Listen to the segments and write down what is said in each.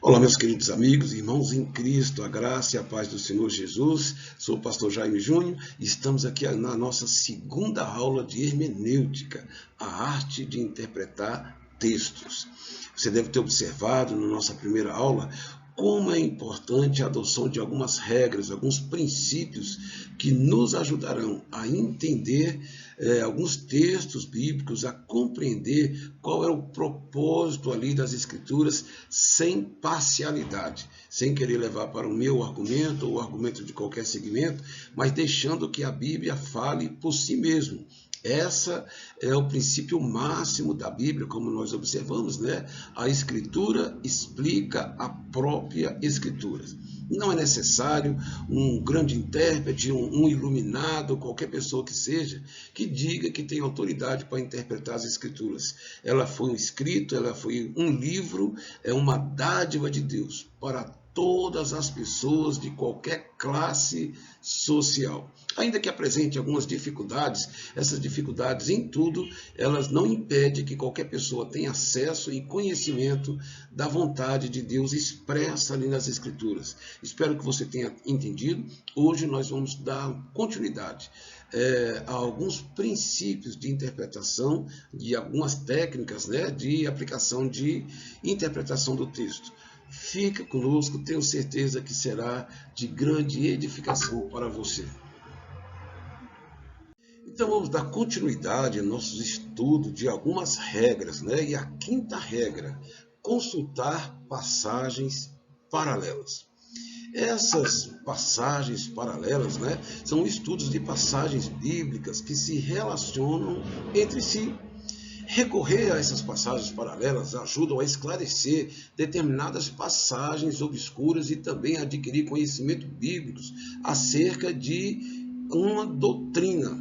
Olá, meus queridos amigos e irmãos em Cristo, a graça e a paz do Senhor Jesus. Sou o pastor Jaime Júnior e estamos aqui na nossa segunda aula de hermenêutica, a arte de interpretar textos. Você deve ter observado na nossa primeira aula como é importante a adoção de algumas regras, alguns princípios que nos ajudarão a entender alguns textos bíblicos, a compreender qual é o propósito ali das Escrituras sem parcialidade, sem querer levar para o meu argumento ou o argumento de qualquer segmento, mas deixando que a Bíblia fale por si mesmo. Essa é o princípio máximo da Bíblia, como nós observamos, né? A Escritura explica a própria Escritura. Não é necessário um grande intérprete, um iluminado, qualquer pessoa que seja, que diga que tem autoridade para interpretar as Escrituras. Ela foi um escrito, ela foi um livro, é uma dádiva de Deus para todas as pessoas de qualquer classe social. Ainda que apresente algumas dificuldades, essas dificuldades em tudo, elas não impedem que qualquer pessoa tenha acesso e conhecimento da vontade de Deus expressa ali nas Escrituras. Espero que você tenha entendido. Hoje nós vamos dar continuidade a alguns princípios de interpretação, de algumas técnicas, né, de aplicação de interpretação do texto. Fica conosco, tenho certeza que será de grande edificação para você. Então vamos dar continuidade ao nosso estudo de algumas regras, né? E a quinta regra, consultar passagens paralelas. Essas passagens paralelas, né, são estudos de passagens bíblicas que se relacionam entre si. Recorrer a essas passagens paralelas ajudam a esclarecer determinadas passagens obscuras e também a adquirir conhecimento bíblicos acerca de uma doutrina.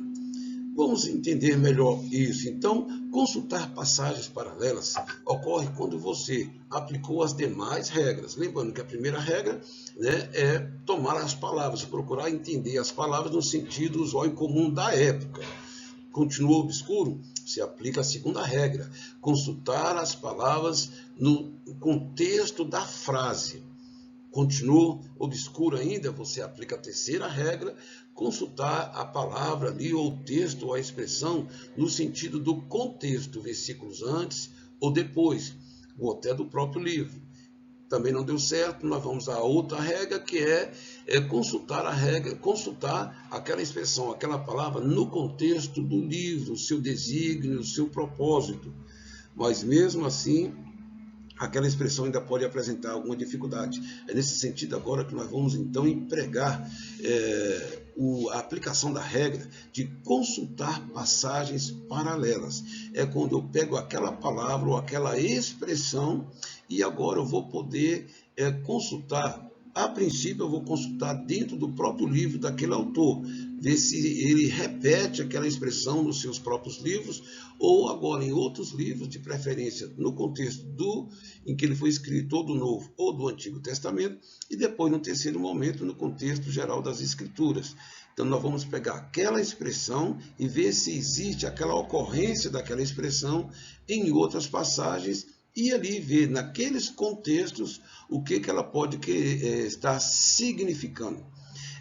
Vamos entender melhor isso. Então, consultar passagens paralelas ocorre quando você aplicou as demais regras. Lembrando que a primeira regra, né, é tomar as palavras, procurar entender as palavras no sentido usual e comum da época. Continuou obscuro? Se aplica a segunda regra, consultar as palavras no contexto da frase. Continuou obscuro ainda? Você aplica a terceira regra, consultar a palavra ali, ou o texto, ou a expressão, no sentido do contexto, versículos antes ou depois, ou até do próprio livro. Também não deu certo, nós vamos a outra regra, que é consultar a regra, consultar aquela expressão, aquela palavra no contexto do livro, o seu desígnio, o seu propósito. Mas mesmo assim, aquela expressão ainda pode apresentar alguma dificuldade. É nesse sentido agora que nós vamos então empregar a aplicação da regra de consultar passagens paralelas. É quando eu pego aquela palavra ou aquela expressão e agora eu vou poder consultar. A princípio eu vou consultar dentro do próprio livro daquele autor, ver se ele repete aquela expressão nos seus próprios livros ou agora em outros livros, de preferência no contexto em que ele foi escrito, ou do Novo ou do Antigo Testamento, e depois, no terceiro momento, no contexto geral das Escrituras. Então nós vamos pegar aquela expressão e ver se existe aquela ocorrência daquela expressão em outras passagens e ali ver naqueles contextos o que ela pode estar significando.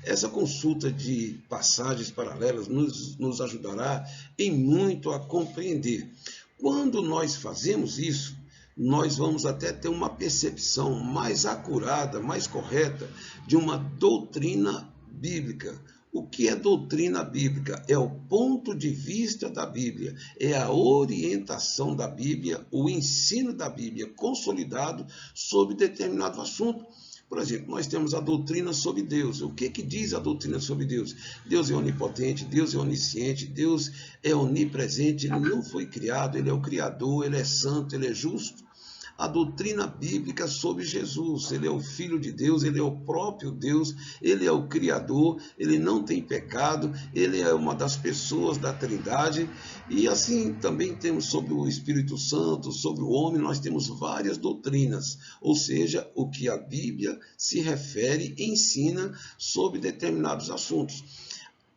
Essa consulta de passagens paralelas nos ajudará em muito a compreender. Quando nós fazemos isso, nós vamos até ter uma percepção mais acurada, mais correta de uma doutrina bíblica. O que é doutrina bíblica? É o ponto de vista da Bíblia, é a orientação da Bíblia, o ensino da Bíblia consolidado sobre determinado assunto. Por exemplo, nós temos a doutrina sobre Deus. O que diz a doutrina sobre Deus? Deus é onipotente, Deus é onisciente, Deus é onipresente, Ele não foi criado, Ele é o Criador, Ele é santo, Ele é justo. A doutrina bíblica sobre Jesus, Ele é o Filho de Deus, Ele é o próprio Deus, Ele é o Criador, Ele não tem pecado, Ele é uma das pessoas da Trindade, e assim também temos sobre o Espírito Santo, sobre o homem, nós temos várias doutrinas, ou seja, o que a Bíblia se refere e ensina sobre determinados assuntos.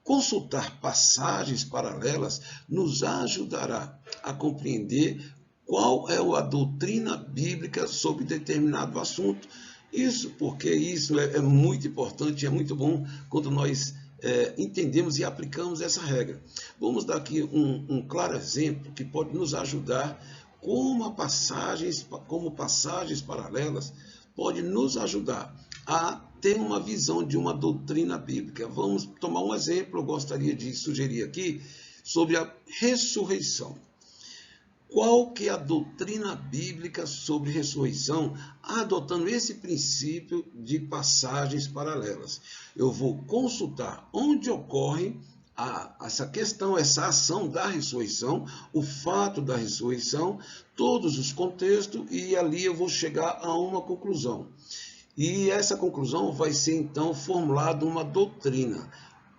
Consultar passagens paralelas nos ajudará a compreender qual é a doutrina bíblica sobre determinado assunto. Isso porque isso é muito importante, é muito bom quando nós entendemos e aplicamos essa regra. Vamos dar aqui um claro exemplo que pode nos ajudar como passagens paralelas pode nos ajudar a ter uma visão de uma doutrina bíblica. Vamos tomar um exemplo, eu gostaria de sugerir aqui, sobre a ressurreição. Qual que é a doutrina bíblica sobre ressurreição, adotando esse princípio de passagens paralelas? Eu vou consultar onde ocorre essa questão, essa ação da ressurreição, o fato da ressurreição, todos os contextos, e ali eu vou chegar a uma conclusão. E essa conclusão vai ser, então, formulada uma doutrina.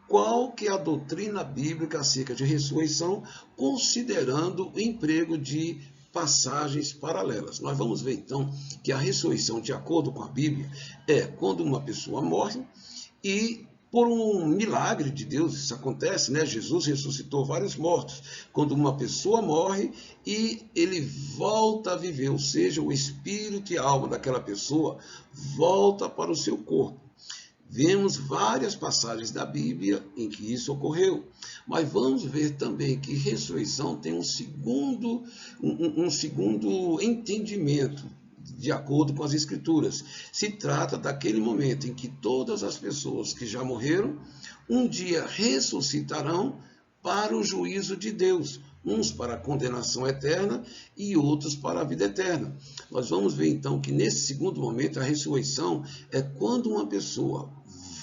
Qual que é a doutrina bíblica acerca de ressurreição, considerando o emprego de passagens paralelas? Nós vamos ver, então, que a ressurreição, de acordo com a Bíblia, é quando uma pessoa morre e, por um milagre de Deus, isso acontece, né? Jesus ressuscitou vários mortos. Quando uma pessoa morre e ele volta a viver, ou seja, o espírito e a alma daquela pessoa volta para o seu corpo. Vemos várias passagens da Bíblia em que isso ocorreu, mas vamos ver também que ressurreição tem um segundo entendimento, de acordo com as Escrituras. Se trata daquele momento em que todas as pessoas que já morreram, um dia ressuscitarão para o juízo de Deus, uns para a condenação eterna e outros para a vida eterna. Nós vamos ver então que nesse segundo momento a ressurreição é quando uma pessoa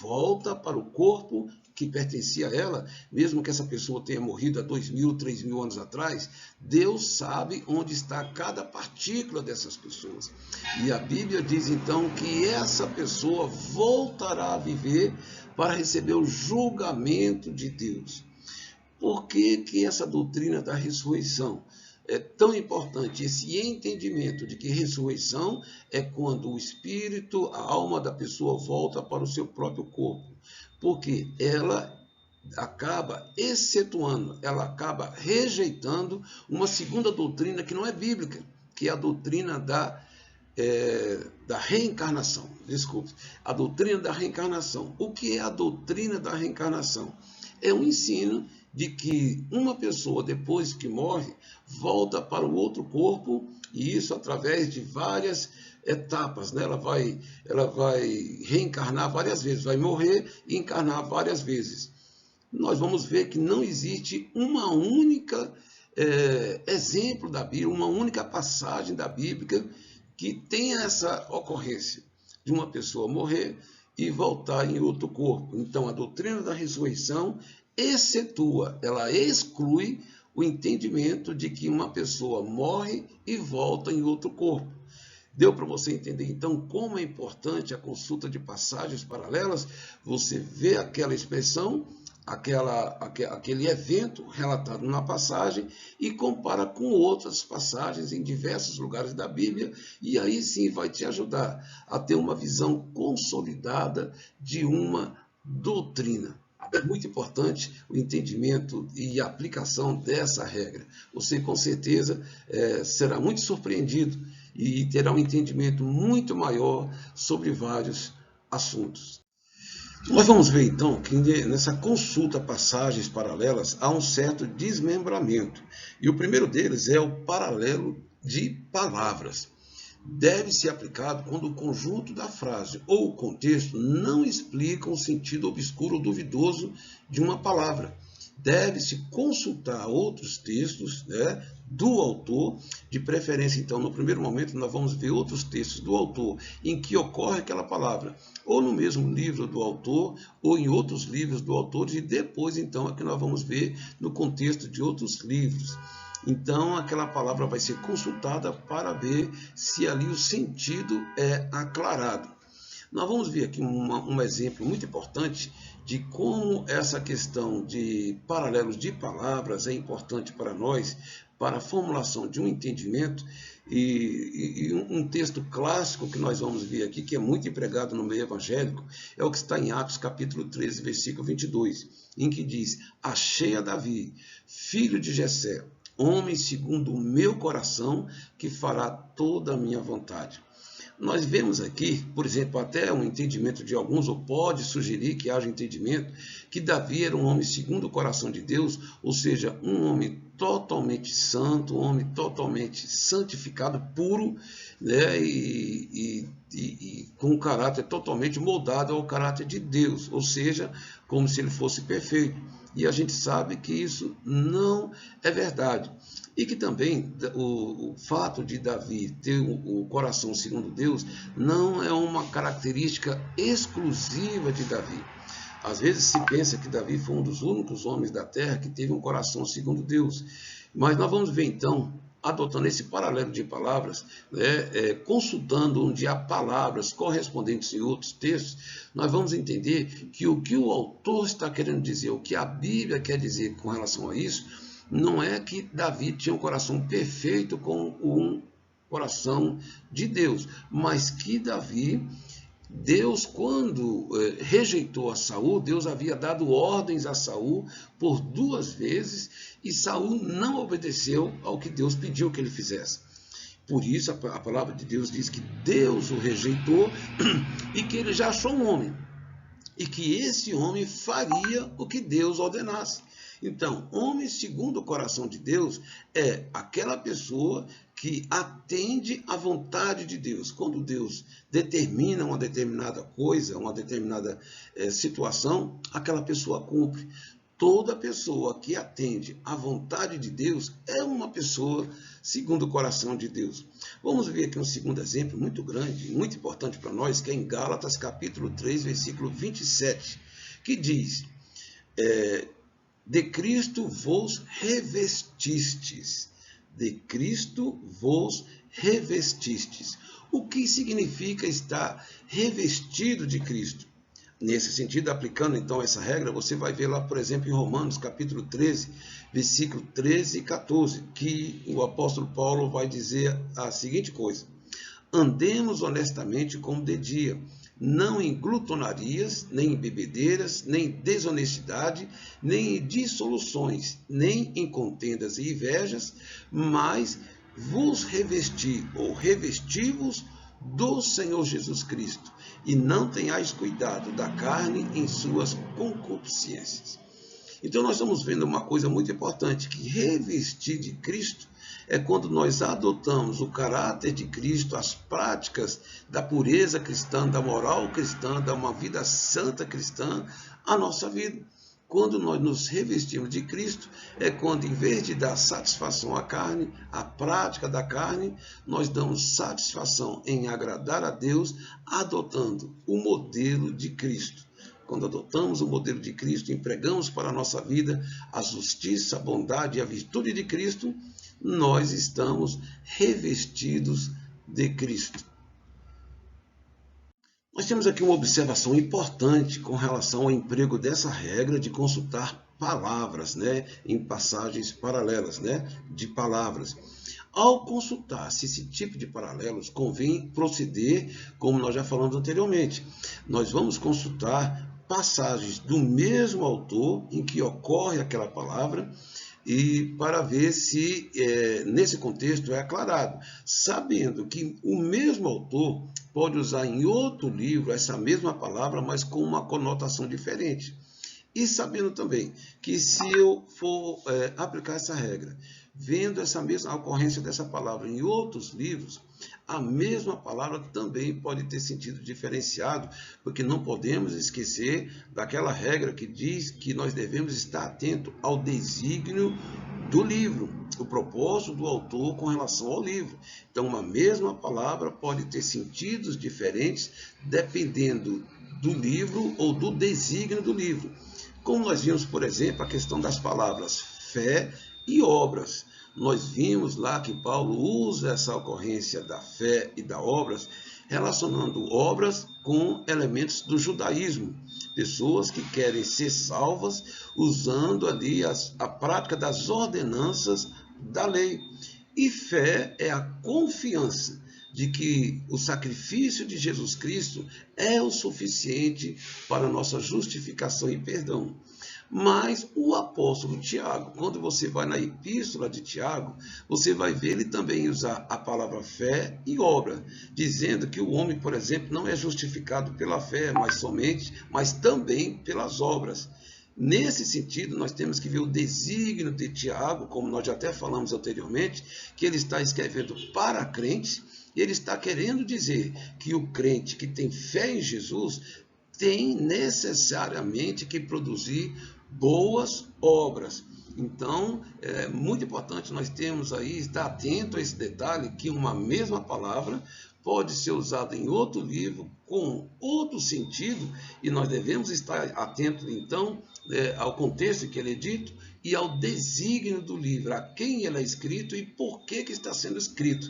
volta para o corpo que pertencia a ela, mesmo que essa pessoa tenha morrido há 2.000, 3.000 anos atrás, Deus sabe onde está cada partícula dessas pessoas. E a Bíblia diz então que essa pessoa voltará a viver para receber o julgamento de Deus. Por que essa doutrina da ressurreição é tão importante? Esse entendimento de que ressurreição é quando o espírito, a alma da pessoa volta para o seu próprio corpo. Porque ela acaba excetuando, ela acaba rejeitando uma segunda doutrina que não é bíblica, que é a doutrina da reencarnação. Desculpe, a doutrina da reencarnação. O que é a doutrina da reencarnação? É um ensino de que uma pessoa, depois que morre, volta para o outro corpo, e isso através de várias etapas, né? Ela vai reencarnar várias vezes, vai morrer e encarnar várias vezes. Nós vamos ver que não existe uma única exemplo da Bíblia, uma única passagem da Bíblia que tenha essa ocorrência de uma pessoa morrer e voltar em outro corpo. Então, a doutrina da ressurreição excetua, ela exclui o entendimento de que uma pessoa morre e volta em outro corpo. Deu para você entender, então, como é importante a consulta de passagens paralelas? Você vê aquela expressão, aquele evento relatado na passagem e compara com outras passagens em diversos lugares da Bíblia, e aí sim vai te ajudar a ter uma visão consolidada de uma doutrina. É muito importante o entendimento e a aplicação dessa regra. Você, com certeza, será muito surpreendido e terá um entendimento muito maior sobre vários assuntos. Nós vamos ver, então, que nessa consulta passagens paralelas há um certo desmembramento. E o primeiro deles é o paralelo de palavras. Deve ser aplicado quando o conjunto da frase ou o contexto não explicam o sentido obscuro ou duvidoso de uma palavra. Deve-se consultar outros textos, né, do autor, de preferência, então, no primeiro momento, nós vamos ver outros textos do autor em que ocorre aquela palavra, ou no mesmo livro do autor, ou em outros livros do autor, e depois, então, é que nós vamos ver no contexto de outros livros. Então, aquela palavra vai ser consultada para ver se ali o sentido é aclarado. Nós vamos ver aqui um exemplo muito importante de como essa questão de paralelos de palavras é importante para nós, para a formulação de um entendimento, e um texto clássico que nós vamos ver aqui, que é muito empregado no meio evangélico, é o que está em Atos capítulo 13, versículo 22, em que diz: achei a Davi, filho de Jessé, homem segundo o meu coração, que fará toda a minha vontade. Nós vemos aqui, por exemplo, até um entendimento de alguns, ou pode sugerir que haja entendimento, que Davi era um homem segundo o coração de Deus, ou seja, um homem totalmente santo, um homem totalmente santificado, puro, né, e com um caráter totalmente moldado ao caráter de Deus, ou seja, como se ele fosse perfeito. E a gente sabe que isso não é verdade. E que também o fato de Davi ter o coração segundo Deus não é uma característica exclusiva de Davi. Às vezes se pensa que Davi foi um dos únicos homens da terra que teve um coração segundo Deus. Mas nós vamos ver então, adotando esse paralelo de palavras, né, consultando onde há palavras correspondentes em outros textos, nós vamos entender que o autor está querendo dizer, o que a Bíblia quer dizer com relação a isso, não é que Davi tinha um coração perfeito com um coração de Deus, mas que Deus, quando rejeitou a Saul, Deus havia dado ordens a Saul por 2 vezes e Saul não obedeceu ao que Deus pediu que ele fizesse. Por isso a palavra de Deus diz que Deus o rejeitou e que ele já achou um homem e que esse homem faria o que Deus ordenasse. Então, homem segundo o coração de Deus é aquela pessoa que atende à vontade de Deus. Quando Deus determina uma determinada coisa, uma determinada situação, aquela pessoa cumpre. Toda pessoa que atende à vontade de Deus é uma pessoa segundo o coração de Deus. Vamos ver aqui um segundo exemplo muito grande, muito importante para nós, que é em Gálatas capítulo 3, versículo 27, que diz: de Cristo vos revestistes. De Cristo vos revestistes. O que significa estar revestido de Cristo? Nesse sentido, aplicando então essa regra, você vai ver lá, por exemplo, em Romanos capítulo 13, versículo 13 e 14, que o apóstolo Paulo vai dizer a seguinte coisa: andemos honestamente como de dia, não em glutonarias, nem em bebedeiras, nem em desonestidade, nem em dissoluções, nem em contendas e invejas, mas vos revesti, ou revesti-vos do Senhor Jesus Cristo, e não tenhais cuidado da carne em suas concupiscências. Então nós estamos vendo uma coisa muito importante, que revestir de Cristo é quando nós adotamos o caráter de Cristo, as práticas da pureza cristã, da moral cristã, da uma vida santa cristã, a nossa vida. Quando nós nos revestimos de Cristo, é quando, em vez de dar satisfação à carne, à prática da carne, nós damos satisfação em agradar a Deus, adotando o modelo de Cristo. Quando adotamos o modelo de Cristo, empregamos para a nossa vida a justiça, a bondade e a virtude de Cristo, nós estamos revestidos de Cristo. Nós temos aqui uma observação importante com relação ao emprego dessa regra de consultar palavras, né, em passagens paralelas, né, de palavras. Ao consultar-se esse tipo de paralelos, convém proceder, como nós já falamos anteriormente. Nós vamos consultar passagens do mesmo autor em que ocorre aquela palavra, e para ver se nesse contexto é aclarado, sabendo que o mesmo autor pode usar em outro livro essa mesma palavra, mas com uma conotação diferente. E sabendo também que se eu for aplicar essa regra, vendo essa mesma ocorrência dessa palavra em outros livros, a mesma palavra também pode ter sentido diferenciado, porque não podemos esquecer daquela regra que diz que nós devemos estar atento ao desígnio do livro, o propósito do autor com relação ao livro. Então, uma mesma palavra pode ter sentidos diferentes dependendo do livro ou do desígnio do livro. Como nós vimos, por exemplo, a questão das palavras fé e obras. Nós vimos lá que Paulo usa essa ocorrência da fé e das obras, relacionando obras com elementos do judaísmo. Pessoas que querem ser salvas usando ali a prática das ordenanças da lei. E fé é a confiança de que o sacrifício de Jesus Cristo é o suficiente para a nossa justificação e perdão. Mas o apóstolo Tiago, quando você vai na epístola de Tiago, você vai ver ele também usar a palavra fé e obra, dizendo que o homem, por exemplo, não é justificado pela fé, mas também pelas obras. Nesse sentido, nós temos que ver o desígnio de Tiago, como nós já até falamos anteriormente, que ele está escrevendo para crentes, e ele está querendo dizer que o crente que tem fé em Jesus tem necessariamente que produzir boas obras. Então, é muito importante nós termos aí, estar atento a esse detalhe, que uma mesma palavra pode ser usada em outro livro, com outro sentido, e nós devemos estar atentos, então, ao contexto que ele é dito e ao desígnio do livro, a quem ele é escrito e por que está sendo escrito,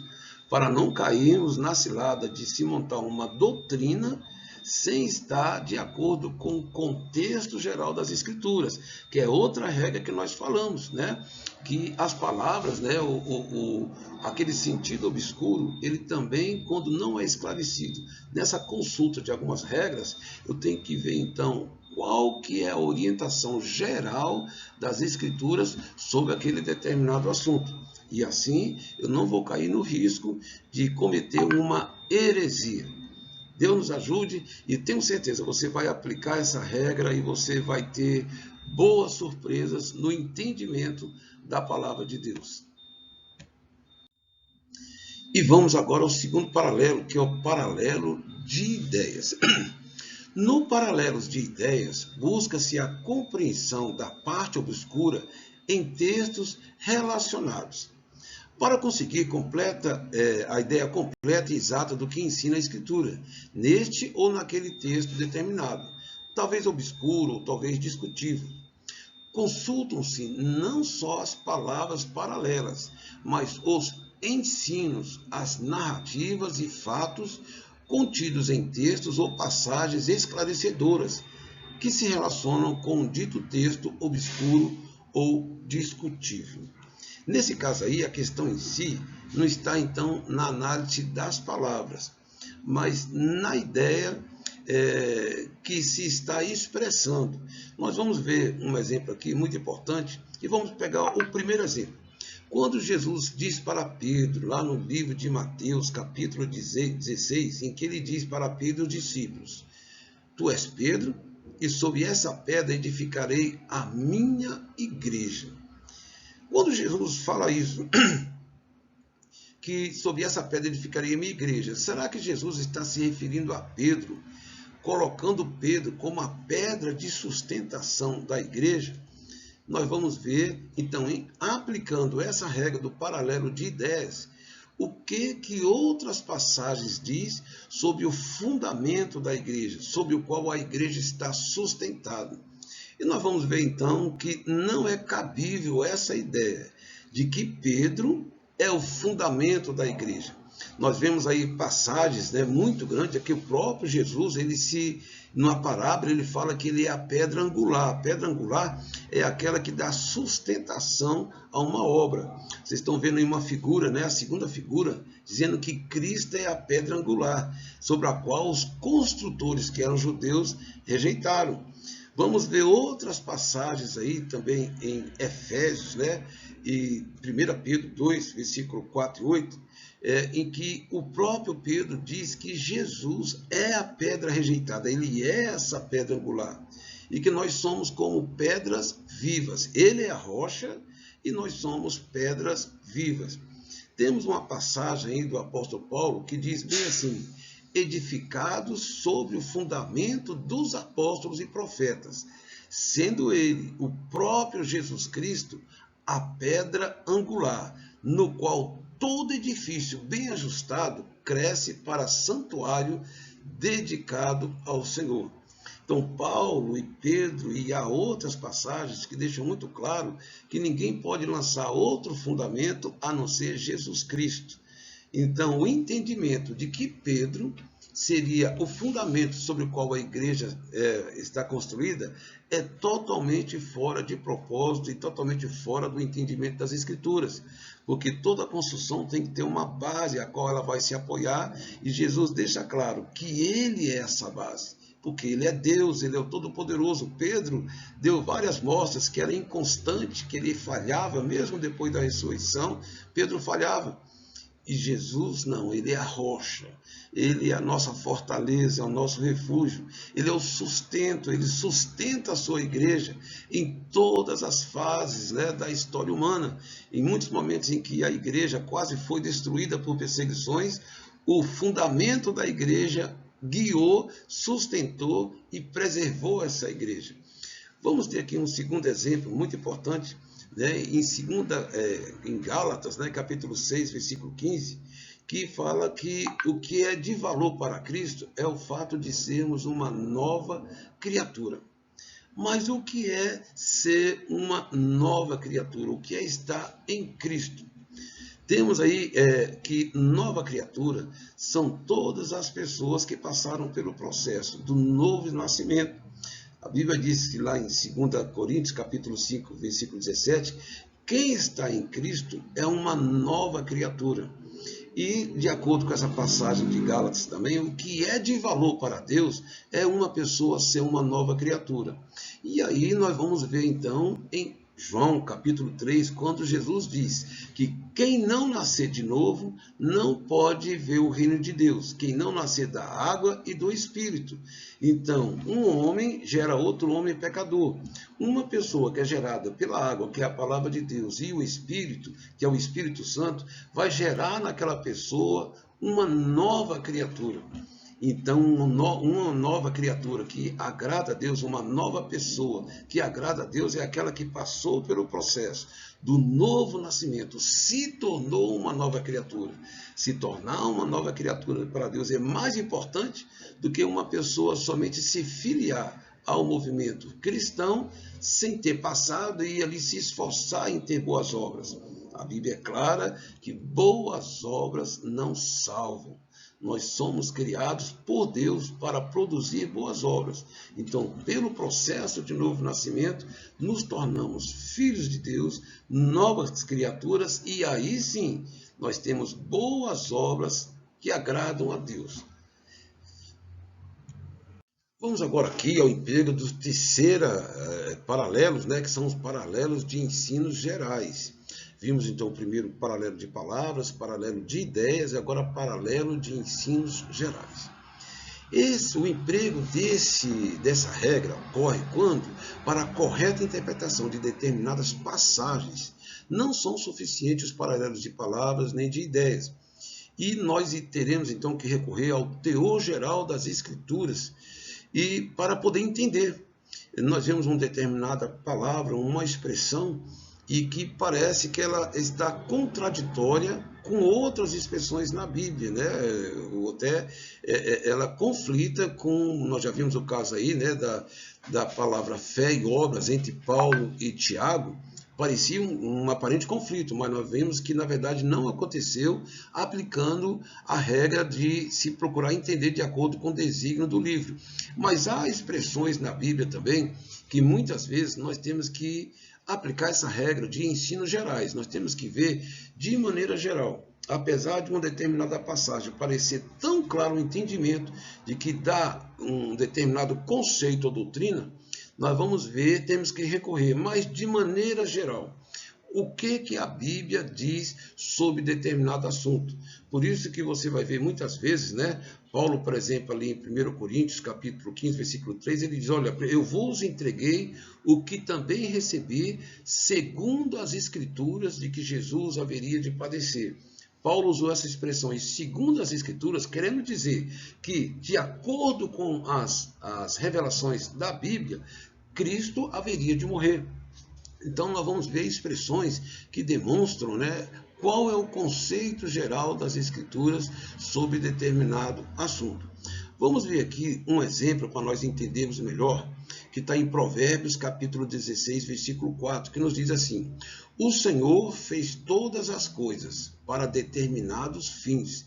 para não cairmos na cilada de se montar uma doutrina sem estar de acordo com o contexto geral das Escrituras, que é outra regra que nós falamos, né? Que as palavras, né, aquele sentido obscuro, ele também, quando não é esclarecido, nessa consulta de algumas regras, eu tenho que ver, então, qual que é a orientação geral das Escrituras sobre aquele determinado assunto. E assim, eu não vou cair no risco de cometer uma heresia. Deus nos ajude e tenho certeza, você vai aplicar essa regra e você vai ter boas surpresas no entendimento da palavra de Deus. E vamos agora ao segundo paralelo, que é o paralelo de ideias. No paralelo de ideias, busca-se a compreensão da parte obscura em textos relacionados, para conseguir a ideia completa e exata do que ensina a Escritura, neste ou naquele texto determinado, talvez obscuro ou talvez discutível. Consultam-se não só as palavras paralelas, mas os ensinos, as narrativas e fatos contidos em textos ou passagens esclarecedoras que se relacionam com o dito texto obscuro ou discutível. Nesse caso aí, a questão em si não está, então, na análise das palavras, mas na ideia que se está expressando. Nós vamos ver um exemplo aqui muito importante e vamos pegar o primeiro exemplo. Quando Jesus diz para Pedro, lá no livro de Mateus, capítulo 16, em que ele diz para Pedro e os discípulos: Tu és Pedro, e sobre essa pedra edificarei a minha igreja. Quando Jesus fala isso, que sobre essa pedra edificaria a minha igreja, será que Jesus está se referindo a Pedro, colocando Pedro como a pedra de sustentação da igreja? Nós vamos ver, então, aplicando essa regra do paralelo de ideias, o que outras passagens diz sobre o fundamento da igreja, sobre o qual a igreja está sustentada. E nós vamos ver, então, que não é cabível essa ideia de que Pedro é o fundamento da igreja. Nós vemos aí passagens, né, muito grandes, aqui o próprio Jesus, numa parábola, ele fala que ele é a pedra angular. A pedra angular é aquela que dá sustentação a uma obra. Vocês estão vendo aí uma figura, né, a segunda figura, dizendo que Cristo é a pedra angular, sobre a qual os construtores, que eram judeus, rejeitaram. Vamos ver outras passagens aí também em Efésios, né? E 1 Pedro 2, versículo 4 e 8, em que o próprio Pedro diz que Jesus é a pedra rejeitada, ele é essa pedra angular, e que nós somos como pedras vivas. Ele é a rocha e nós somos pedras vivas. Temos uma passagem aí do apóstolo Paulo que diz bem assim: edificados sobre o fundamento dos apóstolos e profetas, sendo ele, o próprio Jesus Cristo, a pedra angular, no qual todo edifício bem ajustado cresce para santuário dedicado ao Senhor. Então, Paulo e Pedro, e há outras passagens que deixam muito claro que ninguém pode lançar outro fundamento a não ser Jesus Cristo. Então, o entendimento de que Pedro seria o fundamento sobre o qual a igreja está construída é totalmente fora de propósito e totalmente fora do entendimento das Escrituras, porque toda construção tem que ter uma base a qual ela vai se apoiar, e Jesus deixa claro que ele é essa base, porque ele é Deus, ele é o Todo-Poderoso. Pedro deu várias mostras que era inconstante, que ele falhava, mesmo depois da ressurreição, Pedro falhava. E Jesus não, ele é a rocha, ele é a nossa fortaleza, é o nosso refúgio, ele é o sustento, ele sustenta a sua igreja em todas as fases, né, da história humana. Em muitos momentos em que a igreja quase foi destruída por perseguições, o fundamento da igreja guiou, sustentou e preservou essa igreja. Vamos ter aqui um segundo exemplo muito importante, né, em Gálatas, né, capítulo 6, versículo 15, que fala que o que é de valor para Cristo é o fato de sermos uma nova criatura. Mas o que é ser uma nova criatura? O que é estar em Cristo? Temos aí que nova criatura são todas as pessoas que passaram pelo processo do novo nascimento. A Bíblia diz que lá em 2 Coríntios, capítulo 5, versículo 17, quem está em Cristo é uma nova criatura. E, de acordo com essa passagem de Gálatas também, o que é de valor para Deus é uma pessoa ser uma nova criatura. E aí nós vamos ver, então, em João, capítulo 3, quando Jesus diz que quem não nascer de novo não pode ver o reino de Deus. Quem não nascer da água e do Espírito. Então, um homem gera outro homem pecador. Uma pessoa que é gerada pela água, que é a palavra de Deus, e o Espírito, que é o Espírito Santo, vai gerar naquela pessoa uma nova criatura. Então, uma nova criatura que agrada a Deus, uma nova pessoa que agrada a Deus, é aquela que passou pelo processo do novo nascimento, se tornou uma nova criatura. Se tornar uma nova criatura para Deus é mais importante do que uma pessoa somente se filiar ao movimento cristão sem ter passado e ali se esforçar em ter boas obras. A Bíblia é clara que boas obras não salvam. Nós somos criados por Deus para produzir boas obras. Então, pelo processo de novo nascimento, nos tornamos filhos de Deus, novas criaturas, e aí sim, nós temos boas obras que agradam a Deus. Vamos agora aqui ao emprego dos paralelos, né, que são os paralelos de ensinos gerais. Vimos então o primeiro paralelo de palavras, paralelo de ideias e agora paralelo de ensinos gerais. O emprego dessa regra ocorre quando, para a correta interpretação de determinadas passagens, não são suficientes os paralelos de palavras nem de ideias. E nós teremos então que recorrer ao teor geral das Escrituras e para poder entender. Nós vemos uma determinada palavra, uma expressão, e que parece que ela está contraditória com outras expressões na Bíblia, né? Ou até ela conflita com, nós já vimos o caso aí, né, da palavra fé e obras entre Paulo e Tiago, parecia um aparente conflito, mas nós vemos que na verdade não aconteceu, aplicando a regra de se procurar entender de acordo com o desígnio do livro. Mas há expressões na Bíblia também que muitas vezes nós temos que aplicar essa regra de ensinos gerais. Nós temos que ver de maneira geral. Apesar de uma determinada passagem parecer tão claro o entendimento de que dá um determinado conceito ou doutrina, nós vamos ver, temos que recorrer, mas de maneira geral. O que a Bíblia diz sobre determinado assunto? Por isso que você vai ver muitas vezes, né? Paulo, por exemplo, ali em 1 Coríntios, capítulo 15, versículo 3, ele diz, olha, eu vos entreguei o que também recebi, segundo as Escrituras, de que Jesus haveria de padecer. Paulo usou essa expressão, e segundo as Escrituras, querendo dizer que, de acordo com as revelações da Bíblia, Cristo haveria de morrer. Então, nós vamos ver expressões que demonstram, né, qual é o conceito geral das Escrituras sobre determinado assunto. Vamos ver aqui um exemplo para nós entendermos melhor, que está em Provérbios, capítulo 16, versículo 4, que nos diz assim: o Senhor fez todas as coisas para determinados fins,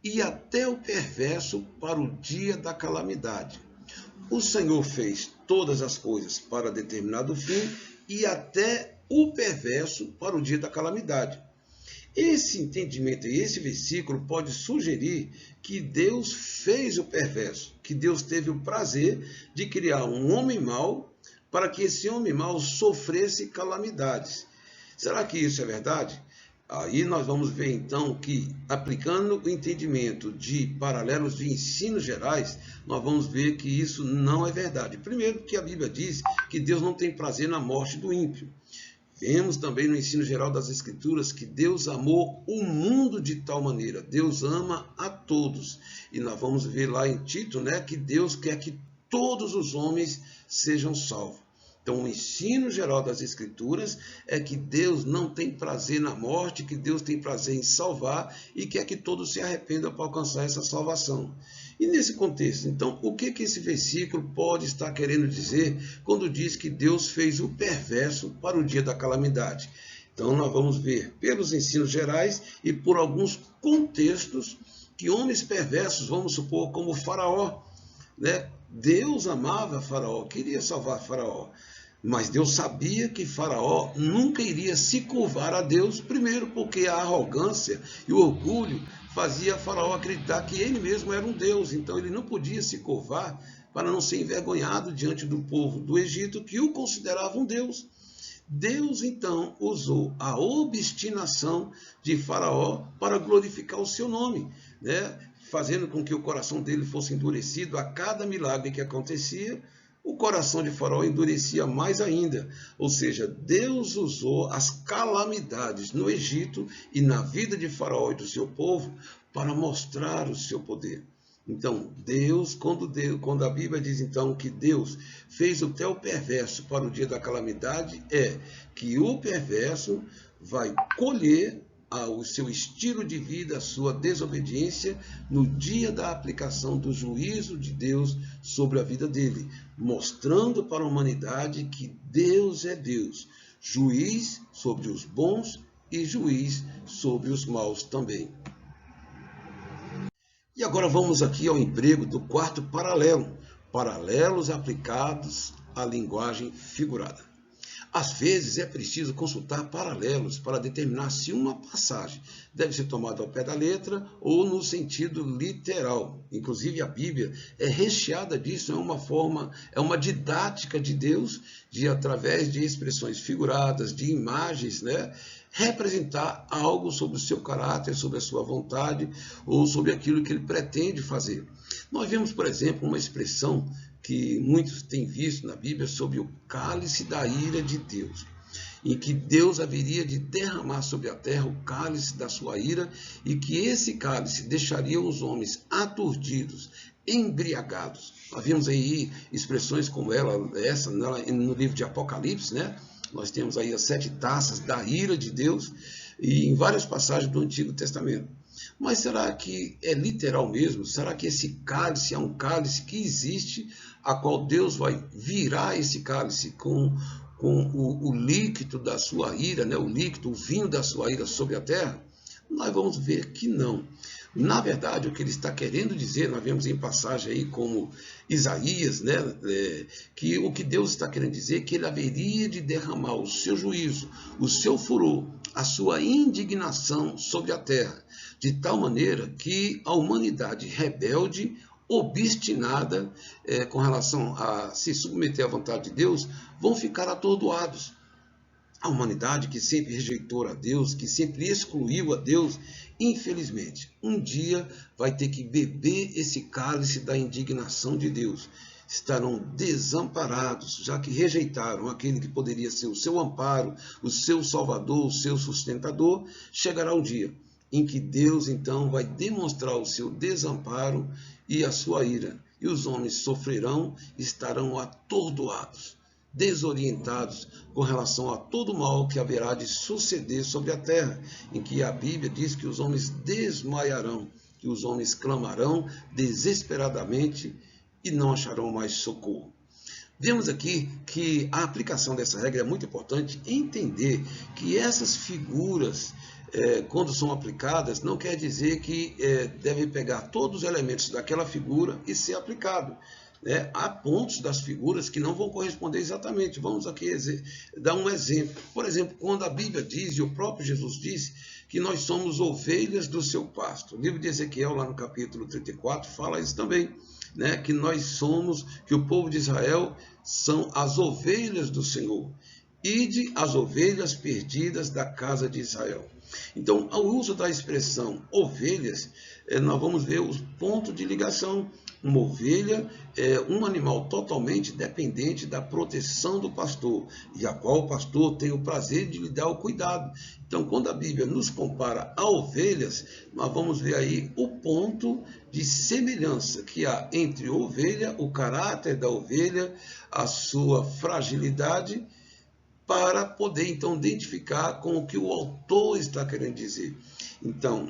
e até o perverso para o dia da calamidade. O Senhor fez todas as coisas para determinado fim, e até o perverso para o dia da calamidade. Esse entendimento e esse versículo pode sugerir que Deus fez o perverso, que Deus teve o prazer de criar um homem mau para que esse homem mau sofresse calamidades. Será que isso é verdade? Aí nós vamos ver então que, aplicando o entendimento de paralelos de ensinos gerais, nós vamos ver que isso não é verdade. Primeiro, que a Bíblia diz que Deus não tem prazer na morte do ímpio. Vemos também no ensino geral das Escrituras que Deus amou o mundo de tal maneira. Deus ama a todos. E nós vamos ver lá em Tito, né, que Deus quer que todos os homens sejam salvos. Então, o ensino geral das Escrituras é que Deus não tem prazer na morte, que Deus tem prazer em salvar e quer que todos se arrependam para alcançar essa salvação. E nesse contexto, então, o que esse versículo pode estar querendo dizer quando diz que Deus fez o perverso para o dia da calamidade? Então, nós vamos ver pelos ensinos gerais e por alguns contextos que homens perversos, vamos supor, como Faraó, né? Deus amava Faraó, queria salvar Faraó. Mas Deus sabia que Faraó nunca iria se curvar a Deus, primeiro porque a arrogância e o orgulho fazia Faraó acreditar que ele mesmo era um Deus, então ele não podia se curvar para não ser envergonhado diante do povo do Egito que o considerava um Deus. Deus então usou a obstinação de Faraó para glorificar o seu nome, né? Fazendo com que o coração dele fosse endurecido a cada milagre que acontecia. O coração de Faraó endurecia mais ainda, ou seja, Deus usou as calamidades no Egito e na vida de Faraó e do seu povo para mostrar o seu poder. Então, quando a Bíblia diz então que Deus fez até o perverso para o dia da calamidade, é que o perverso vai colher o seu estilo de vida, a sua desobediência, no dia da aplicação do juízo de Deus sobre a vida dele, mostrando para a humanidade que Deus é Deus, juiz sobre os bons e juiz sobre os maus também. E agora vamos aqui ao emprego do quarto paralelo, paralelos aplicados à linguagem figurada. Às vezes é preciso consultar paralelos para determinar se uma passagem deve ser tomada ao pé da letra ou no sentido literal. Inclusive a Bíblia é recheada disso, é uma didática de Deus, de através de expressões figuradas, de imagens, né, representar algo sobre o seu caráter, sobre a sua vontade ou sobre aquilo que ele pretende fazer. Nós vemos, por exemplo, uma expressão que muitos têm visto na Bíblia sobre o cálice da ira de Deus, em que Deus haveria de derramar sobre a terra o cálice da sua ira e que esse cálice deixaria os homens aturdidos, embriagados. Nós vimos aí expressões como essa no livro de Apocalipse, né? Nós temos aí as 7 taças da ira de Deus e em várias passagens do Antigo Testamento. Mas será que é literal mesmo? Será que esse cálice é um cálice que existe, a qual Deus vai virar esse cálice com o líquido da sua ira, né? O líquido, o vinho da sua ira sobre a terra? Nós vamos ver que não. Na verdade, o que ele está querendo dizer, nós vemos em passagem aí como Isaías, né, que o que Deus está querendo dizer é que ele haveria de derramar o seu juízo, o seu furor, a sua indignação sobre a terra, de tal maneira que a humanidade rebelde, obstinada com relação a se submeter à vontade de Deus, vão ficar atordoados. A humanidade que sempre rejeitou a Deus, que sempre excluiu a Deus, infelizmente, um dia vai ter que beber esse cálice da indignação de Deus. Estarão desamparados, já que rejeitaram aquele que poderia ser o seu amparo, o seu salvador, o seu sustentador. Chegará um dia em que Deus, então, vai demonstrar o seu desamparo e a sua ira. E os homens sofrerão, estarão atordoados, desorientados com relação a todo o mal que haverá de suceder sobre a terra, em que a Bíblia diz que os homens desmaiarão, que os homens clamarão desesperadamente e não acharão mais socorro. Vemos aqui que a aplicação dessa regra é muito importante entender que essas figuras, quando são aplicadas, não quer dizer que devem pegar todos os elementos daquela figura e ser aplicado. Há pontos das figuras que não vão corresponder exatamente. Vamos aqui dar um exemplo. Por exemplo, quando a Bíblia diz, e o próprio Jesus diz, que nós somos ovelhas do seu pasto. O livro de Ezequiel, lá no capítulo 34, fala isso também, né? Que nós somos, que o povo de Israel são as ovelhas do Senhor. Ide as ovelhas perdidas da casa de Israel. Então, ao uso da expressão ovelhas, nós vamos ver os pontos de ligação. Uma ovelha é um animal totalmente dependente da proteção do pastor, e a qual o pastor tem o prazer de lhe dar o cuidado. Então, quando a Bíblia nos compara a ovelhas, nós vamos ver aí o ponto de semelhança que há entre ovelha, o caráter da ovelha, a sua fragilidade, para poder, então, identificar com o que o autor está querendo dizer. Então,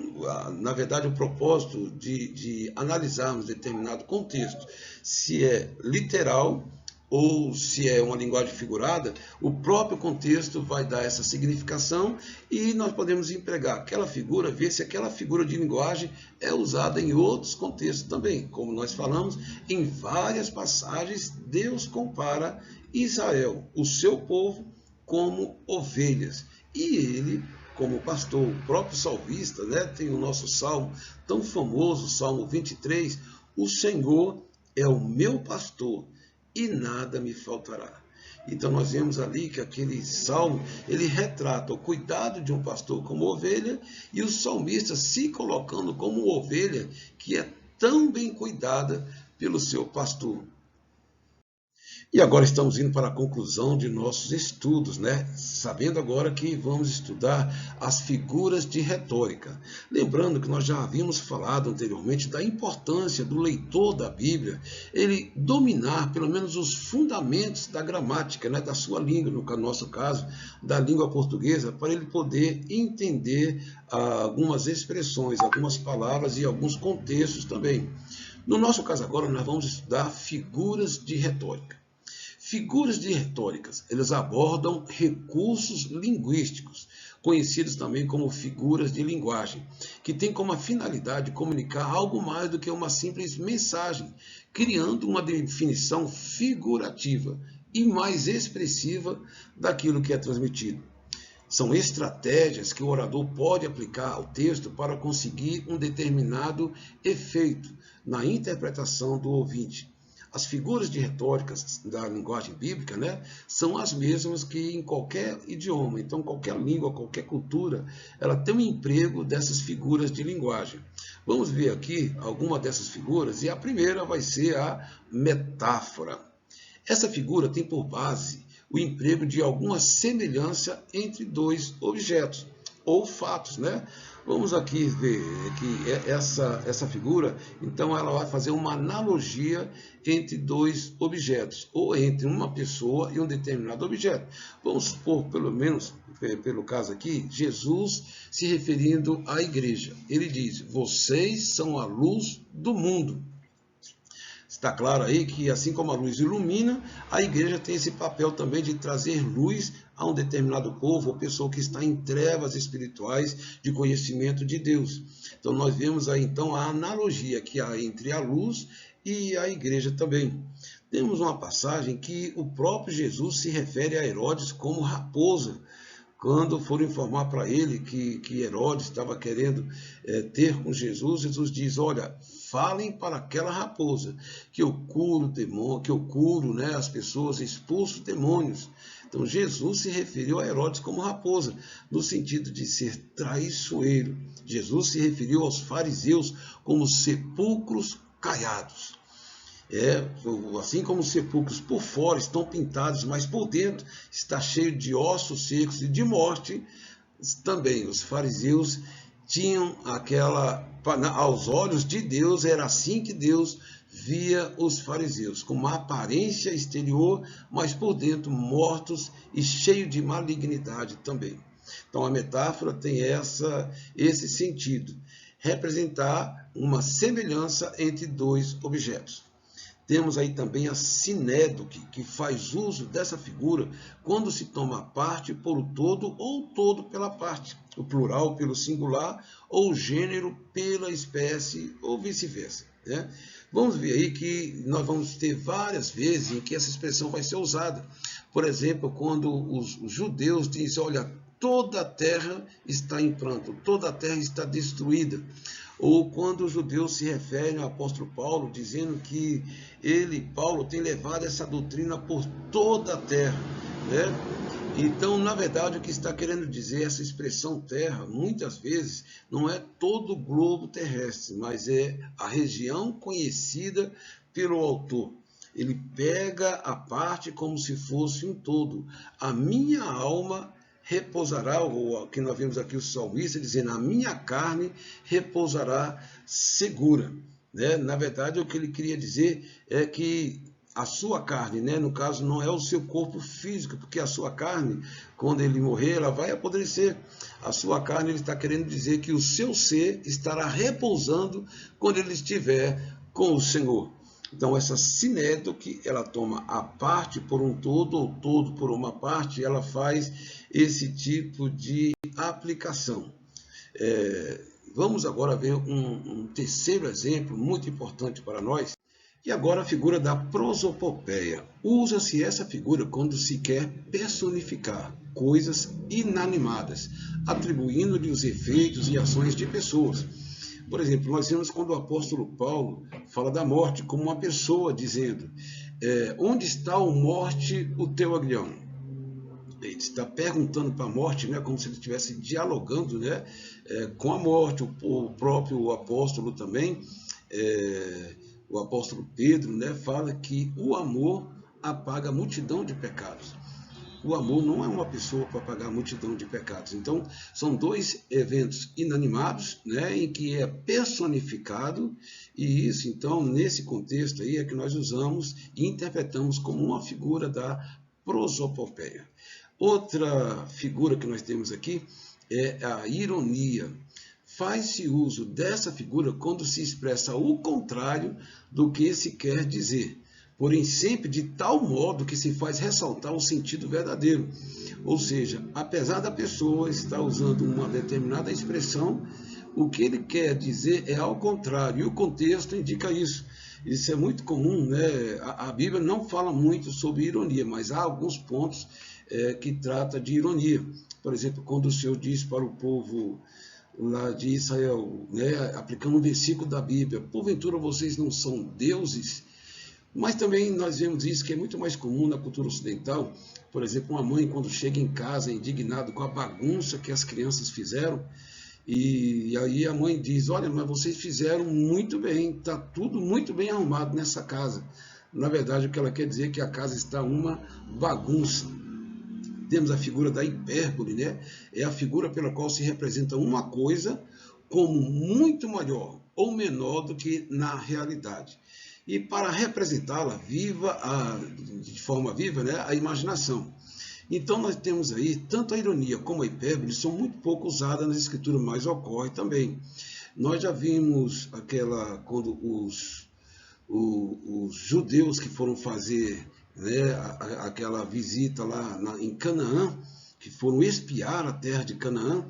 na verdade, o propósito de analisarmos determinado contexto, se é literal ou se é uma linguagem figurada, o próprio contexto vai dar essa significação e nós podemos empregar aquela figura, ver se aquela figura de linguagem é usada em outros contextos também. Como nós falamos, em várias passagens, Deus compara Israel, o seu povo, como ovelhas, e ele como pastor. O próprio salmista, né, tem o nosso salmo tão famoso, Salmo 23, o Senhor é o meu pastor e nada me faltará. Então nós vemos ali que aquele salmo, ele retrata o cuidado de um pastor como ovelha, e o salmista se colocando como ovelha que é tão bem cuidada pelo seu pastor. E agora estamos indo para a conclusão de nossos estudos, né? Sabendo agora que vamos estudar as figuras de retórica. Lembrando que nós já havíamos falado anteriormente da importância do leitor da Bíblia, ele dominar pelo menos os fundamentos da gramática, né? Da sua língua, no nosso caso, da língua portuguesa, para ele poder entender algumas expressões, algumas palavras e alguns contextos também. No nosso caso agora, nós vamos estudar figuras de retórica. Figuras de retóricas, eles abordam recursos linguísticos, conhecidos também como figuras de linguagem, que têm como finalidade comunicar algo mais do que uma simples mensagem, criando uma definição figurativa e mais expressiva daquilo que é transmitido. São estratégias que o orador pode aplicar ao texto para conseguir um determinado efeito na interpretação do ouvinte. As figuras de retóricas da linguagem bíblica, né, são as mesmas que em qualquer idioma. Então, qualquer língua, qualquer cultura, ela tem um emprego dessas figuras de linguagem. Vamos ver aqui alguma dessas figuras, e a primeira vai ser a metáfora. Essa figura tem por base o emprego de alguma semelhança entre dois objetos ou fatos, né? Vamos aqui ver que essa figura, então ela vai fazer uma analogia entre dois objetos, ou entre uma pessoa e um determinado objeto. Vamos supor, pelo menos, pelo caso aqui, Jesus se referindo à igreja. Ele diz, vocês são a luz do mundo. Está claro aí que, assim como a luz ilumina, a igreja tem esse papel também de trazer luz a um determinado povo ou pessoa que está em trevas espirituais de conhecimento de Deus. Então, nós vemos aí, então, a analogia que há entre a luz e a igreja também. Temos uma passagem que o próprio Jesus se refere a Herodes como raposa. Quando foram informar para ele que Herodes estava querendo ter com Jesus, Jesus diz, olha, falem para aquela raposa que eu curo demônio, que eu curo, né, as pessoas, expulso demônios. Então Jesus se referiu a Herodes como raposa, no sentido de ser traiçoeiro. Jesus se referiu aos fariseus como sepulcros caiados. Assim como os sepulcros por fora estão pintados, mas por dentro está cheio de ossos secos e de morte, também os fariseus tinham aos olhos de Deus, era assim que Deus via os fariseus, com uma aparência exterior, mas por dentro mortos e cheios de malignidade também. Então a metáfora tem esse sentido, representar uma semelhança entre dois objetos. Temos aí também a sinédoque, que faz uso dessa figura quando se toma a parte por o todo ou o todo pela parte, o plural pelo singular ou o gênero pela espécie ou vice-versa, né? Vamos ver aí que nós vamos ter várias vezes em que essa expressão vai ser usada. Por exemplo, quando os judeus dizem, olha, toda a terra está em pranto, toda a terra está destruída. Ou quando os judeus se referem ao apóstolo Paulo, dizendo que ele, Paulo, tem levado essa doutrina por toda a terra, né? Então, na verdade, o que está querendo dizer essa expressão terra, muitas vezes, não é todo o globo terrestre, mas é a região conhecida pelo autor. Ele pega a parte como se fosse um todo. A minha alma repousará, ou que nós vemos aqui o salmista dizendo, a minha carne repousará segura. Né? Na verdade, o que ele queria dizer é que a sua carne, né, no caso, não é o seu corpo físico, porque a sua carne, quando ele morrer, ela vai apodrecer. A sua carne, ele está querendo dizer que o seu ser estará repousando quando ele estiver com o Senhor. Então, essa sinédoque, ela toma a parte por um todo, ou todo por uma parte, ela faz esse tipo de aplicação. Vamos agora ver um terceiro exemplo muito importante para nós. E agora a figura da prosopopeia. Usa-se essa figura quando se quer personificar coisas inanimadas, atribuindo-lhe os efeitos e ações de pessoas. Por exemplo, nós vemos quando o apóstolo Paulo fala da morte como uma pessoa dizendo, onde está, ó morte, o teu aguilhão? Ele está perguntando para a morte, né, como se ele estivesse dialogando, né, com a morte. O próprio apóstolo também, o apóstolo Pedro, né, fala que o amor apaga a multidão de pecados. O amor não é uma pessoa para apagar a multidão de pecados. Então, são dois eventos inanimados, né, em que é personificado, e isso, então, nesse contexto aí é que nós usamos e interpretamos como uma figura da prosopopeia. Outra figura que nós temos aqui é a ironia. Faz-se uso dessa figura quando se expressa o contrário do que se quer dizer, porém sempre de tal modo que se faz ressaltar o sentido verdadeiro. Ou seja, apesar da pessoa estar usando uma determinada expressão, o que ele quer dizer é ao contrário, e o contexto indica isso. Isso é muito comum, né? A Bíblia não fala muito sobre ironia, mas há alguns pontos que trata de ironia. Por exemplo, quando o Senhor diz para o povo lá de Israel, né, aplicando um versículo da Bíblia, porventura vocês não são deuses? Mas também nós vemos isso que é muito mais comum na cultura ocidental. Por exemplo, uma mãe quando chega em casa indignada com a bagunça que as crianças fizeram, e aí a mãe diz, olha, mas vocês fizeram muito bem, está tudo muito bem arrumado nessa casa. Na verdade, o que ela quer dizer é que a casa está uma bagunça. Temos a figura da hipérbole, né? É a figura pela qual se representa uma coisa como muito maior ou menor do que na realidade. E para representá-la de forma viva, né, a imaginação. Então nós temos aí, tanto a ironia como a hipérbole são muito pouco usadas nas escrituras, mas ocorre também. Nós já vimos quando os judeus que foram fazer, né, aquela visita lá em Canaã, que foram espiar a terra de Canaã,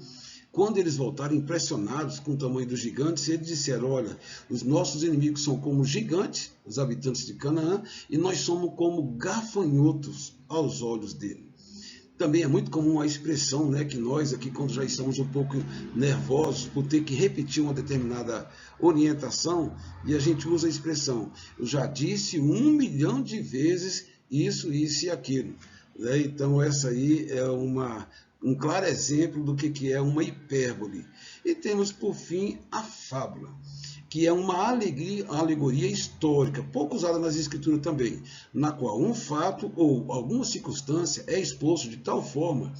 quando eles voltaram impressionados com o tamanho dos gigantes, eles disseram, olha, os nossos inimigos são como gigantes, os habitantes de Canaã, e nós somos como gafanhotos aos olhos dele. Também é muito comum a expressão, né, que nós aqui, quando já estamos um pouco nervosos por ter que repetir uma determinada orientação, e a gente usa a expressão, eu já disse 1 milhão de vezes isso e aquilo. Né? Então essa aí é um claro exemplo do que é uma hipérbole. E temos, por fim, a fábula, que é uma alegoria histórica, pouco usada nas escrituras também, na qual um fato ou alguma circunstância é exposto de tal forma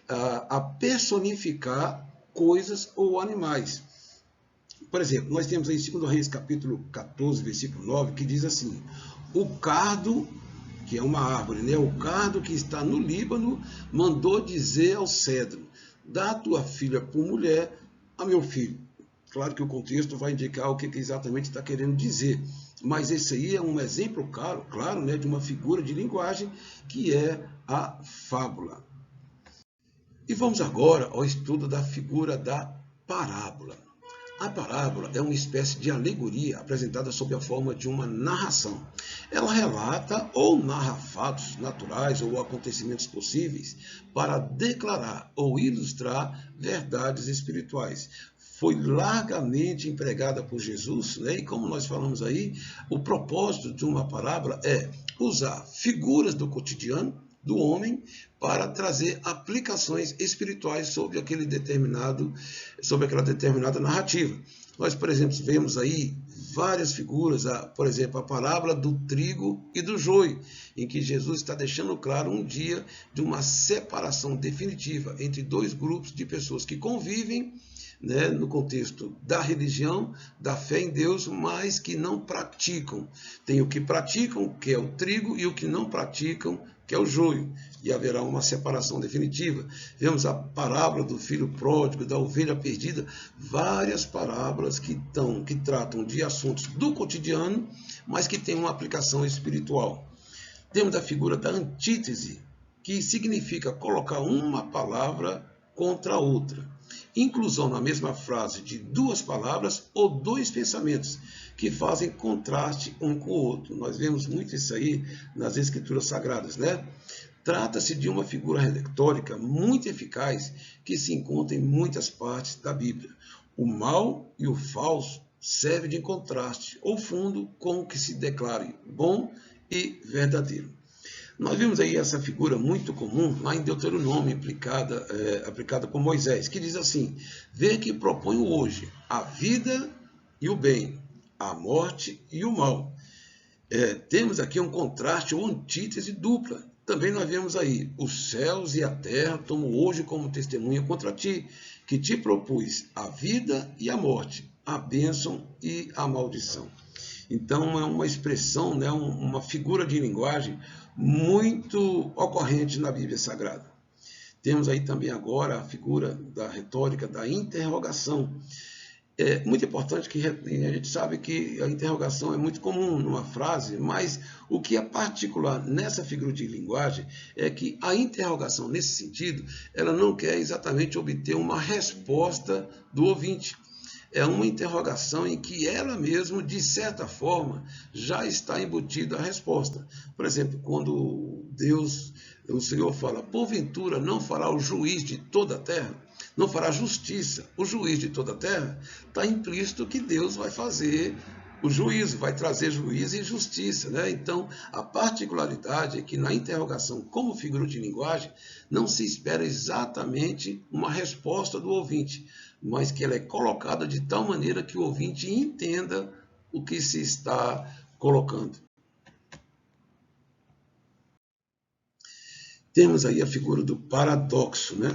a personificar coisas ou animais. Por exemplo, nós temos aí em 2 Reis capítulo 14, versículo 9, que diz assim, o cardo, que é uma árvore, né? O cardo que está no Líbano mandou dizer ao cedro, dá a tua filha por mulher a meu filho. Claro que o contexto vai indicar o que exatamente está querendo dizer, mas esse aí é um exemplo claro, né, de uma figura de linguagem que é a fábula. E vamos agora ao estudo da figura da parábola. A parábola é uma espécie de alegoria apresentada sob a forma de uma narração. Ela relata ou narra fatos naturais ou acontecimentos possíveis para declarar ou ilustrar verdades espirituais. Foi largamente empregada por Jesus, né? E como nós falamos aí, o propósito de uma parábola é usar figuras do cotidiano do homem para trazer aplicações espirituais sobre aquela determinada narrativa. Nós, por exemplo, vemos aí várias figuras, por exemplo, a parábola do trigo e do joio, em que Jesus está deixando claro um dia de uma separação definitiva entre dois grupos de pessoas que convivem, né, no contexto da religião, da fé em Deus, mas que não praticam. Tem o que praticam, que é o trigo, e o que não praticam, que é o joio, e haverá uma separação definitiva. Vemos a parábola do filho pródigo, da ovelha perdida, várias parábolas que tratam de assuntos do cotidiano, mas que têm uma aplicação espiritual. Temos a figura da antítese, que significa colocar uma palavra contra a outra. Inclusão na mesma frase de duas palavras ou dois pensamentos que fazem contraste um com o outro. Nós vemos muito isso aí nas Escrituras Sagradas, né? Trata-se de uma figura retórica muito eficaz que se encontra em muitas partes da Bíblia. O mal e o falso servem de contraste ou fundo com o que se declare bom e verdadeiro. Nós vimos aí essa figura muito comum lá em Deuteronômio, aplicada por Moisés, que diz assim: vê que proponho hoje a vida e o bem, a morte e o mal. Temos aqui um contraste ou antítese dupla. Também nós vemos aí: os céus e a terra tomo hoje como testemunha contra ti, que te propus a vida e a morte, a bênção e a maldição. Então é uma expressão, né, uma figura de linguagem muito ocorrente na Bíblia Sagrada. Temos aí também agora a figura da retórica da interrogação. É muito importante que a gente sabe que a interrogação é muito comum numa frase, mas o que é particular nessa figura de linguagem é que a interrogação, nesse sentido, ela não quer exatamente obter uma resposta do ouvinte. É uma interrogação em que ela mesma, de certa forma, já está embutida a resposta. Por exemplo, quando o Senhor fala: porventura não fará o juiz de toda a terra? Não fará justiça o juiz de toda a terra? Está implícito que Deus vai fazer o juízo, vai trazer juízo e justiça, né? Então, a particularidade é que na interrogação como figura de linguagem, não se espera exatamente uma resposta do ouvinte, mas que ela é colocada de tal maneira que o ouvinte entenda o que se está colocando. Temos aí a figura do paradoxo, né?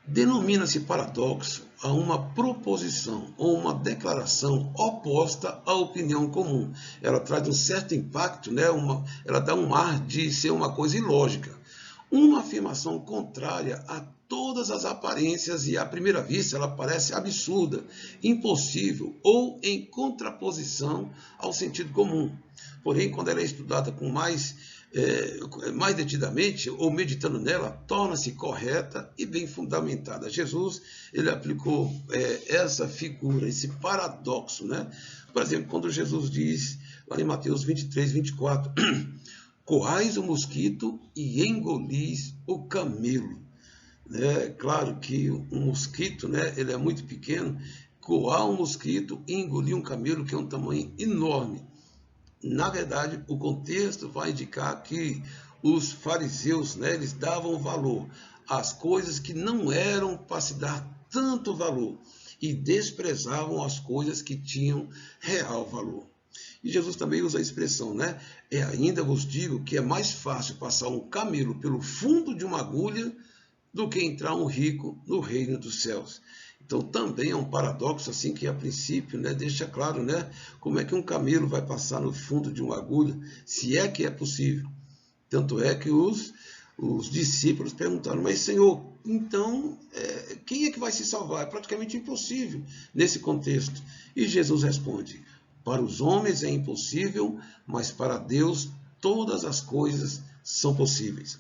Denomina-se paradoxo a uma proposição ou uma declaração oposta à opinião comum. Ela traz um certo impacto, né? Ela dá um ar de ser uma coisa ilógica. Uma afirmação contrária a todas as aparências e, à primeira vista, ela parece absurda, impossível ou em contraposição ao sentido comum. Porém, quando ela é estudada com mais detidamente ou meditando nela, torna-se correta e bem fundamentada. Jesus, ele aplicou essa figura, esse paradoxo, né? Por exemplo, quando Jesus diz, lá em Mateus 23, 24, coais o mosquito e engolis o camelo. Claro que um mosquito, né, ele é muito pequeno, coar um mosquito e engolir um camelo, que é um tamanho enorme. Na verdade, o contexto vai indicar que os fariseus, né, eles davam valor às coisas que não eram para se dar tanto valor e desprezavam as coisas que tinham real valor. E Jesus também usa a expressão, né? Ainda vos digo que é mais fácil passar um camelo pelo fundo de uma agulha do que entrar um rico no reino dos céus. Então também é um paradoxo assim que a princípio, né, deixa claro, né, como é que um camelo vai passar no fundo de uma agulha, se é que é possível. Tanto é que os discípulos perguntaram: mas Senhor, então quem é que vai se salvar? É praticamente impossível nesse contexto. E Jesus responde: para os homens é impossível, mas para Deus todas as coisas são possíveis.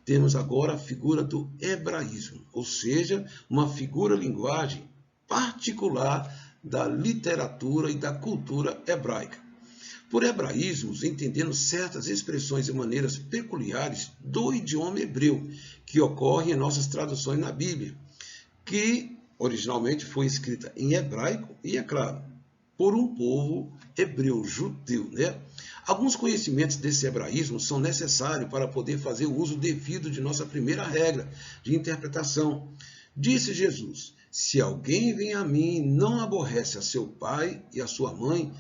Temos agora a figura do hebraísmo, ou seja, uma figura linguagem particular da literatura e da cultura hebraica. Por hebraísmos, entendemos certas expressões e maneiras peculiares do idioma hebreu, que ocorrem em nossas traduções na Bíblia, que originalmente foi escrita em hebraico e, é claro, por um povo hebreu, judeu, né? Alguns conhecimentos desse hebraísmo são necessários para poder fazer o uso devido de nossa primeira regra de interpretação. Disse Jesus: se alguém vem a mim e não aborrece a seu pai e a sua mãe,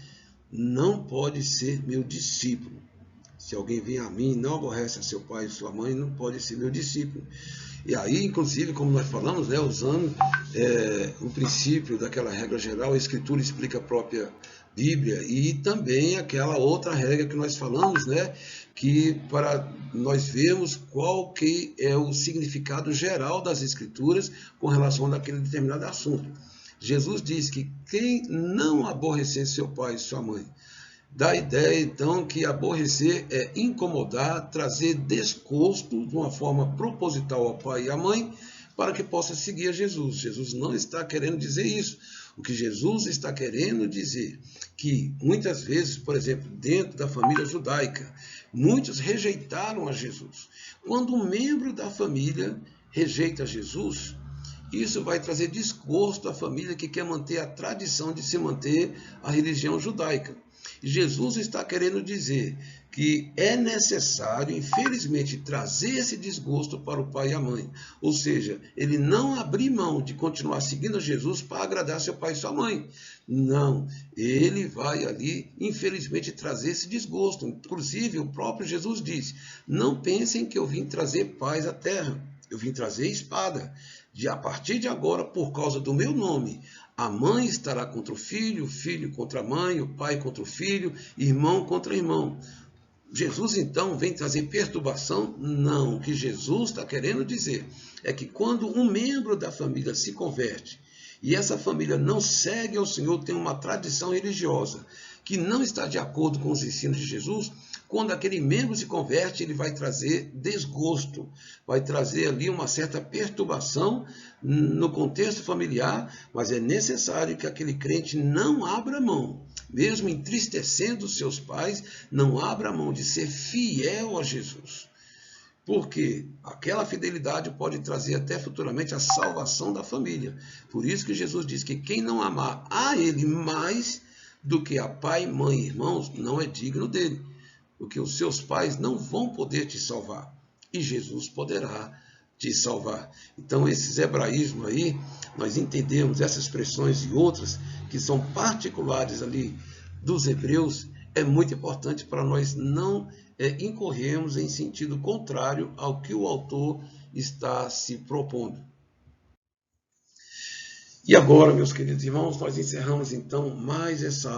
não pode ser meu discípulo. Se alguém vem a mim e não aborrece a seu pai e sua mãe, não pode ser meu discípulo. E aí, inclusive, como nós falamos, né, usando o princípio daquela regra geral, a Escritura explica a própria Bíblia, e também aquela outra regra que nós falamos, né, que para nós vermos qual que é o significado geral das Escrituras com relação àquele determinado assunto. Jesus diz que quem não aborrecer seu pai e sua mãe, dá a ideia, então, que aborrecer é incomodar, trazer desgosto de uma forma proposital ao pai e à mãe, para que possa seguir a Jesus. Jesus não está querendo dizer isso. O que Jesus está querendo dizer que, muitas vezes, por exemplo, dentro da família judaica, muitos rejeitaram a Jesus. Quando um membro da família rejeita Jesus, isso vai trazer desgosto à família que quer manter a tradição de se manter a religião judaica. Jesus está querendo dizer que é necessário, infelizmente, trazer esse desgosto para o pai e a mãe. Ou seja, ele não abrir mão de continuar seguindo a Jesus para agradar seu pai e sua mãe. Não, ele vai ali, infelizmente, trazer esse desgosto. Inclusive, o próprio Jesus disse: não pensem que eu vim trazer paz à terra, eu vim trazer espada. A partir de agora, por causa do meu nome, a mãe estará contra o filho contra a mãe, o pai contra o filho, irmão contra irmão. Jesus, então, vem trazer perturbação? Não. O que Jesus está querendo dizer é que quando um membro da família se converte e essa família não segue ao Senhor, tem uma tradição religiosa que não está de acordo com os ensinos de Jesus, quando aquele membro se converte, ele vai trazer desgosto, vai trazer ali uma certa perturbação no contexto familiar, mas é necessário que aquele crente não abra mão, mesmo entristecendo seus pais, não abra mão de ser fiel a Jesus. Porque aquela fidelidade pode trazer até futuramente a salvação da família. Por isso que Jesus diz que quem não amar a ele mais do que a pai, mãe e irmãos, não é digno dele. Porque os seus pais não vão poder te salvar. E Jesus poderá te salvar. Então, esses hebraísmos aí, nós entendemos essas expressões e outras que são particulares ali dos hebreus, é muito importante para nós não incorrermos em sentido contrário ao que o autor está se propondo. E agora, meus queridos irmãos, nós encerramos então mais essa